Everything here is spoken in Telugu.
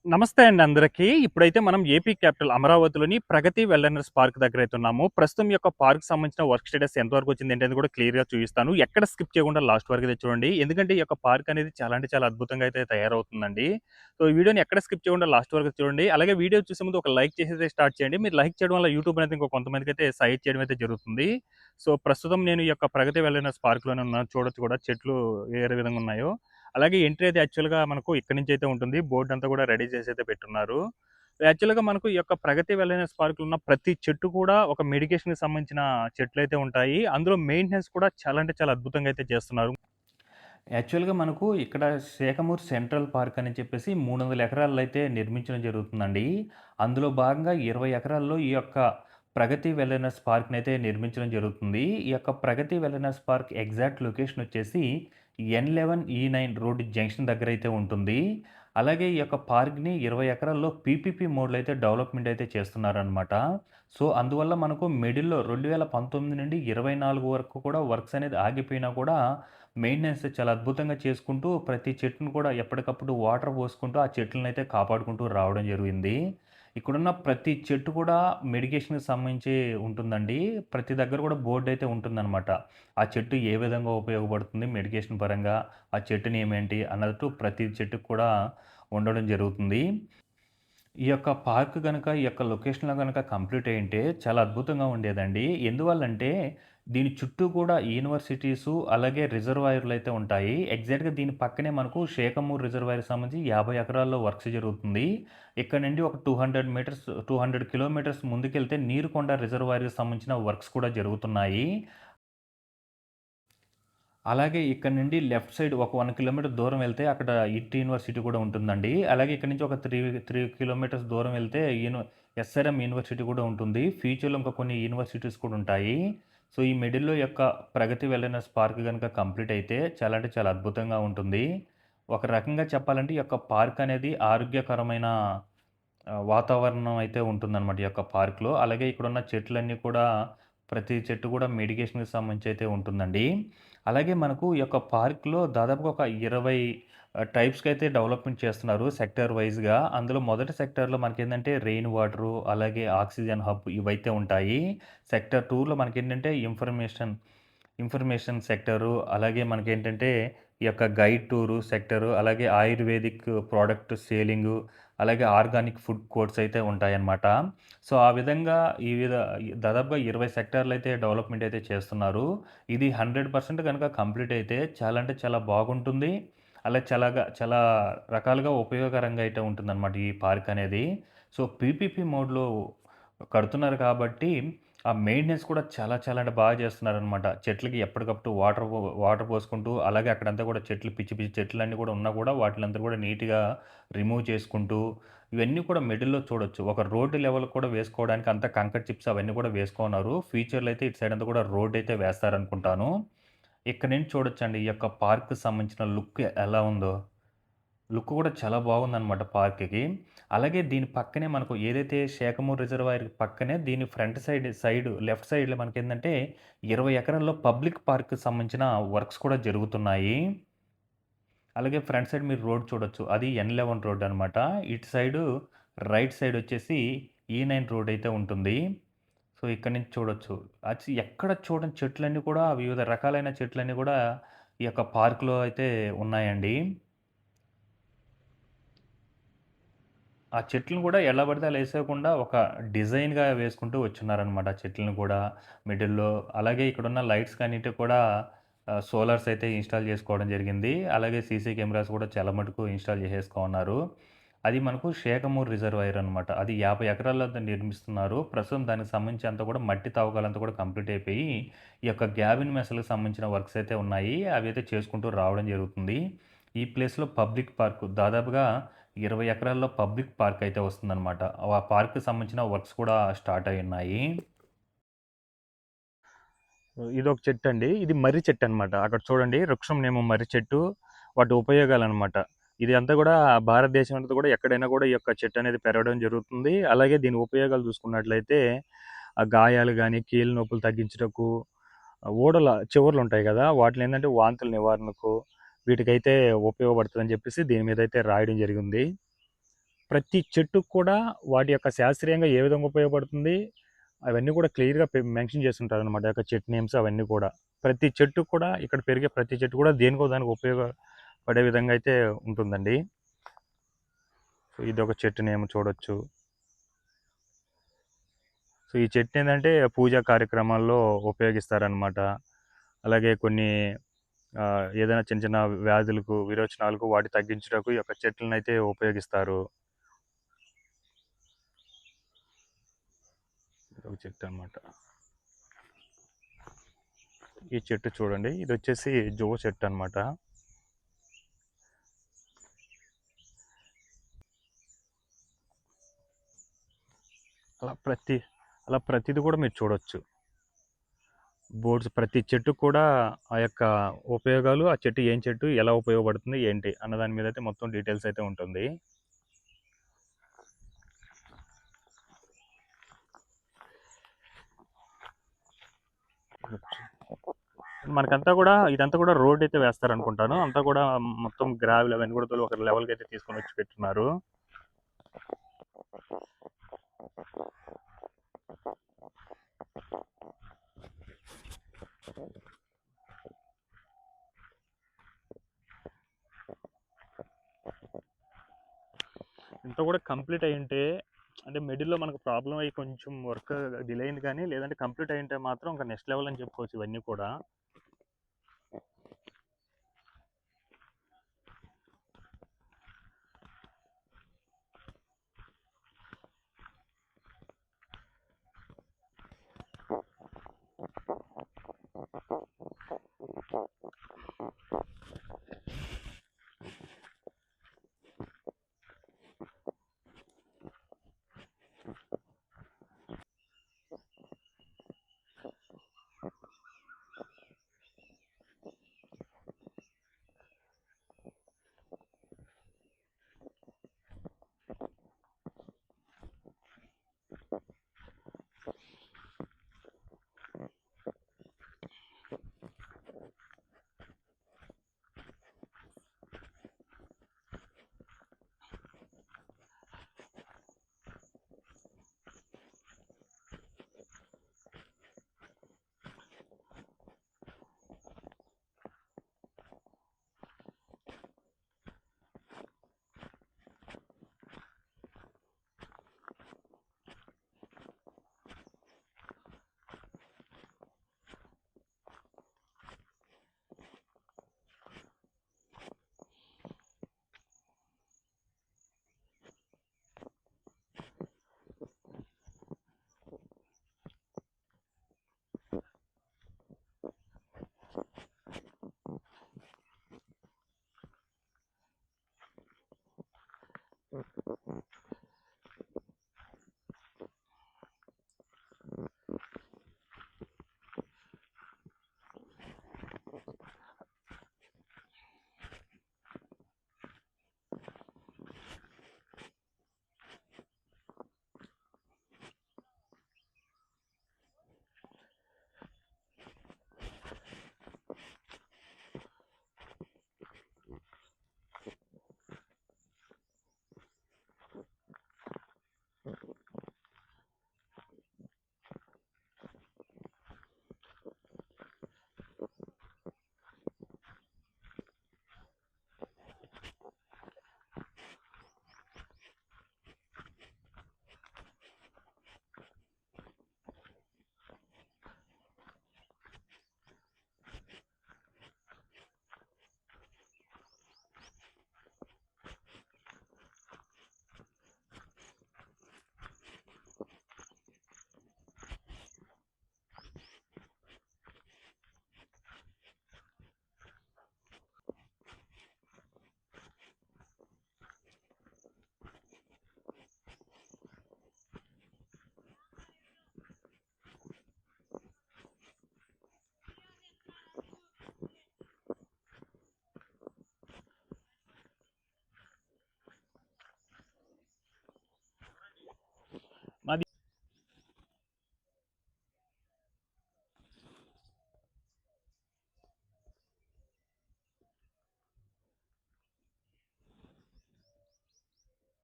నమస్తే అండి అందరికీ. ఇప్పుడైతే మనం ఏపీ క్యాపిటల్ అమరావతిలోని ప్రగతి వెల్‌నెస్ పార్క్ దగ్గరైతే ఉన్నాము. ప్రస్తుతం ఈ యొక్క పార్క్‌కి సంబంధించిన వర్క్ స్టేటస్ ఎంతవరకు వచ్చింది ఏంటి అనేది కూడా క్లియర్‌గా చూపిస్తాను. ఎక్కడ స్కిప్ చేయకుండా లాస్ట్ వరకు అయితే చూడండి. ఎందుకంటే ఈ యొక్క పార్క్ అనేది చాలా అంటే చాలా అద్భుతంగా అయితే తయారవుతుందండి. సో, ఈ వీడియోని ఎక్కడ స్కిప్ చేయకుండా లాస్ట్ వరకు చూడండి. అలాగే వీడియో చూసే ముందు ఒక లైక్ చేసి స్టార్ట్ చేయండి. మీరు లైక్ చేయడం వల్ల యూట్యూబ్ అనేది ఇంకో కొంతమందికైతే సజెస్ట్ చేయడం అయితే జరుగుతుంది. సో, ప్రస్తుతం నేను ఈ యొక్క ప్రగతి వెల్‌నెస్ పార్క్‌లోనే ఉన్నాను. చూడొచ్చు కూడా చెట్లు ఏ విధంగా ఉన్నాయో. అలాగే ఎంట్రీ అయితే యాక్చువల్‌గా మనకు ఇక్కడి నుంచయితే ఉంటుంది. బోర్డ్ అంతా కూడా రెడీ చేసైతే పెట్టున్నారు. యాక్చువల్‌గా మనకు ఈ యొక్క ప్రగతి వెల్‌నెస్ పార్క్‌లో ఉన్న ప్రతి చెట్టు కూడా ఒక మెడికేషన్‌కి సంబంధించిన చెట్లయితే ఉంటాయి. అందులో మెయింటెనెన్స్ కూడా చాలా అంటే చాలా అద్భుతంగా అయితే చేస్తున్నారు. యాక్చువల్‌గా మనకు ఇక్కడ శేఖమూర్ సెంట్రల్ పార్క్ అని చెప్పేసి 300 ఎకరాల్లో అయితే నిర్మించడం జరుగుతుందండి. అందులో భాగంగా 20 ఎకరాల్లో ఈ యొక్క ప్రగతి వెల్‌నెస్ పార్క్‌నైతే నిర్మించడం జరుగుతుంది. ఈ యొక్క ప్రగతి వెల్‌నెస్ పార్క్ ఎగ్జాక్ట్ లొకేషన్ వచ్చేసి N11, E9 రోడ్ జంక్షన్ దగ్గరైతే ఉంటుంది. అలాగే ఈ యొక్క పార్క్‌ని 20 ఎకరాల్లో పీపీపీ మోడ్‌లో అయితే డెవలప్‌మెంట్ అయితే చేస్తున్నారనమాట. సో, అందువల్ల మనకు మిడిల్‌లో 2019 నుండి 24 వరకు కూడా వర్క్స్ అనేది ఆగిపోయినా కూడా మెయింటెనెన్స్ చాలా అద్భుతంగా చేసుకుంటూ, ప్రతి చెట్టును కూడా ఎప్పటికప్పుడు వాటర్ పోసుకుంటూ, ఆ చెట్లనైతే కాపాడుకుంటూ రావడం జరిగింది. ఇక్కడున్న ప్రతి చెట్టు కూడా మెడికేషన్‌కి సంబంధించి ఉంటుందండి. ప్రతి దగ్గర కూడా బోర్డయితే ఉంటుందనమాట. ఆ చెట్టు ఏ విధంగా ఉపయోగపడుతుంది మెడికేషన్ పరంగా, ఆ చెట్టు నేమేంటి అన్నట్టు ప్రతి చెట్టుకి కూడా ఉండడం జరుగుతుంది. ఈ యొక్క పార్క్ గనక, ఈ యొక్క లొకేషన్‌లో గనక కంప్లీట్ అయ్యుంటే చాలా అద్భుతంగా ఉండేదండి. ఎందువల్లంటే, దీని చుట్టూ కూడా యూనివర్సిటీసు, అలాగే రిజర్వాయర్‌లయితే ఉంటాయి. ఎగ్జాక్ట్‌గా దీని పక్కనే మనకు షేఖమూర్ రిజర్వాయర్‌కి సంబంధించి 50 ఎకరాల్లో వర్క్స్ జరుగుతుంది. ఇక్కడ నుండి ఒక 200 కిలోమీటర్స్ ముందుకెళ్తే నీరుకొండ రిజర్వాయర్‌కి సంబంధించిన వర్క్స్ కూడా జరుగుతున్నాయి. అలాగే ఇక్కడ నుండి లెఫ్ట్ సైడ్ ఒక 1 కిలోమీటర్ దూరం వెళ్తే అక్కడ ఇట్ యూనివర్సిటీ కూడా ఉంటుందండి. అలాగే ఇక్కడ నుంచి ఒక 3 కిలోమీటర్స్ దూరం వెళ్తే ఎస్ఆర్ఎం యూనివర్సిటీ కూడా ఉంటుంది. ఫ్యూచర్‌లో ఇంకా కొన్ని యూనివర్సిటీస్ కూడా ఉంటాయి. సో, ఈ మిడిల్‌లో యొక్క ప్రగతి వెల్‌నెస్ పార్క్ గనుక కంప్లీట్ అయితే చాలా అంటే చాలా అద్భుతంగా ఉంటుంది. ఒక రకంగా చెప్పాలంటే ఈ యొక్క పార్క్ అనేది ఆరోగ్యకరమైన వాతావరణం అయితే ఉంటుందనమాట ఈ యొక్క పార్క్‌లో. అలాగే ఇక్కడున్న చెట్లన్నీ కూడా ప్రతి చెట్టు కూడా మెడికేషన్‌కి సంబంధించి అయితే ఉంటుందండి. అలాగే మనకు ఈ యొక్క పార్క్‌లో దాదాపుగా ఒక 20 టైప్స్‌కైతే డెవలప్‌మెంట్ చేస్తున్నారు సెక్టార్ వైస్‌గా. అందులో మొదటి సెక్టార్‌లో మనకేందంటే రెయిన్ వాటరు, అలాగే ఆక్సిజన్ హబ్ ఇవైతే ఉంటాయి. సెక్టార్ 2లో మనకేంటంటే ఇన్ఫర్మేషన్ సెక్టారు, అలాగే మనకేంటంటే ఈ యొక్క గైడ్ టూరు సెక్టారు, అలాగే ఆయుర్వేదిక్ ప్రోడక్ట్ సేలింగు, అలాగే ఆర్గానిక్ ఫుడ్ కోర్ట్స్ అయితే ఉంటాయన్నమాట. సో, ఆ విధంగా దాదాపుగా 20 సెక్టార్‌లయితే డెవలప్‌మెంట్ అయితే చేస్తున్నారు. ఇది 100% గనక కంప్లీట్ అయితే చాలా అంటే చాలా బాగుంటుంది. అలా చాలా రకాలుగా ఉపయోగకరంగా అయితే ఉంటుందన్నమాట ఈ పార్క్ అనేది. సో, పీపీపీ మోడ్‌లో కడుతున్నారు కాబట్టి ఆ మెయింటెనెన్స్ కూడా చాలా అంటే బాగా చేస్తున్నారనమాట. చెట్లకి ఎప్పటికప్పుడు వాటర్ పోసుకుంటూ, అలాగే అక్కడంతా కూడా చెట్లు పిచ్చి పిచ్చి చెట్లన్నీ కూడా ఉన్నా కూడా వాటిలంతా కూడా నీట్‌గా రిమూవ్ చేసుకుంటూ, ఇవన్నీ కూడా మిడిల్‌లో చూడొచ్చు. ఒక రోడ్ లెవెల్ కూడా వేసుకోవడానికి అంతా కంకర్ చిప్స్ అవన్నీ కూడా వేసుకోనున్నారు. ఫ్యూచర్‌లో అయితే ఇటు సైడ్ అంతా కూడా రోడ్ అయితే వేస్తారనుకుంటాను. ఇక్కడ నుంచి చూడొచ్చండి ఈ యొక్క పార్క్‌కి సంబంధించిన లుక్ ఎలా ఉందో. లుక్ కూడా చాలా బాగుందనమాట పార్క్‌కి. అలాగే దీని పక్కనే మనకు ఏదైతే శేఖమూరు రిజర్వాయర్ పక్కనే దీని ఫ్రంట్ సైడ్ లెఫ్ట్ సైడ్‌లో మనకేందంటే 20 ఎకరాల్లో పబ్లిక్ పార్క్‌కి సంబంధించిన వర్క్స్ కూడా జరుగుతున్నాయి. అలాగే ఫ్రంట్ సైడ్ మీరు రోడ్ చూడొచ్చు. అది N11 రోడ్ అనమాట. ఇటు సైడు రైట్ సైడ్ వచ్చేసి E9 రోడ్ అయితే ఉంటుంది. సో, ఇక్కడి నుంచి చూడొచ్చు. ఎక్కడ చూడని చెట్లన్నీ కూడా వివిధ రకాలైన చెట్లన్నీ కూడా ఈ యొక్క పార్క్‌లో అయితే ఉన్నాయండి. ఆ చెట్లను గూడా ఎలా పడితే అలా ఏసేయకుండా ఒక డిజైన్‌గా వేసుకుంటూ వచ్చున్నారనమాట. ఆ చెట్లను కూడా మిడిల్‌లో. అలాగే ఇక్కడున్న లైట్స్ కన్నిటికి కూడా సోలార్స్ అయితే ఇన్‌స్టాల్ చేసుకోవడం జరిగింది. అలాగే సీసీ కెమెరాస్ కూడా చాలా మటుకు ఇన్‌స్టాల్ చేసేసుకోనున్నారు. అది మనకు షేఖమూర్ రిజర్వాయర్ అనమాట. అది 50 ఎకరాల్లో నిర్మిస్తున్నారు. ప్రస్తుతం దానికి సంబంధించి అంతా కూడా మట్టి తవ్వకాలంతా కూడా కంప్లీట్ అయిపోయి, ఈ యొక్క గ్యాబిన్ మెస్‌లకు సంబంధించిన వర్క్స్ అయితే ఉన్నాయి. అవి అయితే చేసుకుంటూ రావడం జరుగుతుంది. ఈ ప్లేస్‌లో పబ్లిక్ పార్క్ దాదాపుగా 20 ఎకరాల్లో పబ్లిక్ పార్క్ అయితే వస్తుందనమాట. ఆ పార్క్‌కి సంబంధించిన వర్క్స్ కూడా స్టార్ట్ అయ్యున్నాయి. ఇదొక చెట్టండి. ఇది మర్రి చెట్టనమాట. అక్కడ చూడండి వృక్షంనేమో మర్రి చెట్టు. వాటి ఉపయోగాలనమాట. ఇది అంతా గూడా భారతదేశం అంతా కూడా ఎక్కడైనా గూడా ఈ యొక్క చెట్టనేది పెరగడం జరుగుతుంది. అలాగే దీని ఉపయోగాలు చూసుకున్నట్లయితే ఆ గాయాలు గాని, కీళ్ళ నొప్పులు తగ్గించుటకు, ఊడల చివర్లుంటాయి గదా! వాటిలో ఏందంటే వాంతుల నివారణకు వీటికైతే ఉపయోగపడుతదని జెప్పేసి దీని మీదయితే రాయడం జరిగింది. ప్రతి చెట్టుకు కూడా వాటి యొక్క శాస్త్రీయంగా ఏ విధంగా ఉపయోగపడుతుంది అవన్నీ కూడా క్లియర్‌గా మెన్షన్ చేసుంటారనమాట. యొక్క చెట్టు నేమ్స్ అవన్నీ కూడా. ప్రతి చెట్టు కూడా ఇక్కడ పెరిగే ప్రతి చెట్టు కూడా దేనికో దానికి ఉపయోగపడే విధంగా అయితే ఉంటుందండి. సో, ఇదొక చెట్టు నేమ్ చూడొచ్చు. సో, ఈ చెట్టు ఏందంటే పూజా కార్యక్రమాల్లో ఉపయోగిస్తారనమాట. అలాగే కొన్ని ఏదైనా చిన్న చిన్న వ్యాధులకు, విరోచనాలకు వాటి తగ్గించుటకు ఈ యొక్క చెట్లనైతే ఉపయోగిస్తారు. ఇదొక చెట్టు అనమాట. ఈ చెట్టు చూడండి. ఇదొచ్చేసి జో చెట్టు అనమాట. అలా ప్రతిది కూడా మీరు చూడొచ్చు. బోర్డ్స్ ప్రతి చెట్టుకు కూడా ఆ యొక్క ఉపయోగాలు, ఆ చెట్టు ఏం చెట్టు, ఎలా ఉపయోగపడుతుంది, ఏంటి అన్న దాని మీద అయితే మొత్తం డీటెయిల్స్ అయితే ఉంటుంది. మనకంతా కూడా ఇదంతా కూడా రోడ్ అయితే వేస్తారనుకుంటాను. అంతా కూడా మొత్తం గ్రావెల్ అవన్నీ కూడా ఒక లెవెల్‌కి అయితే తీసుకొని వచ్చి పెట్టున్నారు. ఇంత కూడా కంప్లీట్ అయ్యుంటే అంటే మిడిల్‌లో మనకు ప్రాబ్లమ్ అయ్యి కొంచెం వర్క్ డిలే అయింది కానీ, లేదంటే కంప్లీట్ అయ్యుంటే మాత్రం ఇంకా నెక్స్ట్ లెవెల్ అని చెప్పుకోవచ్చు ఇవన్నీ కూడా.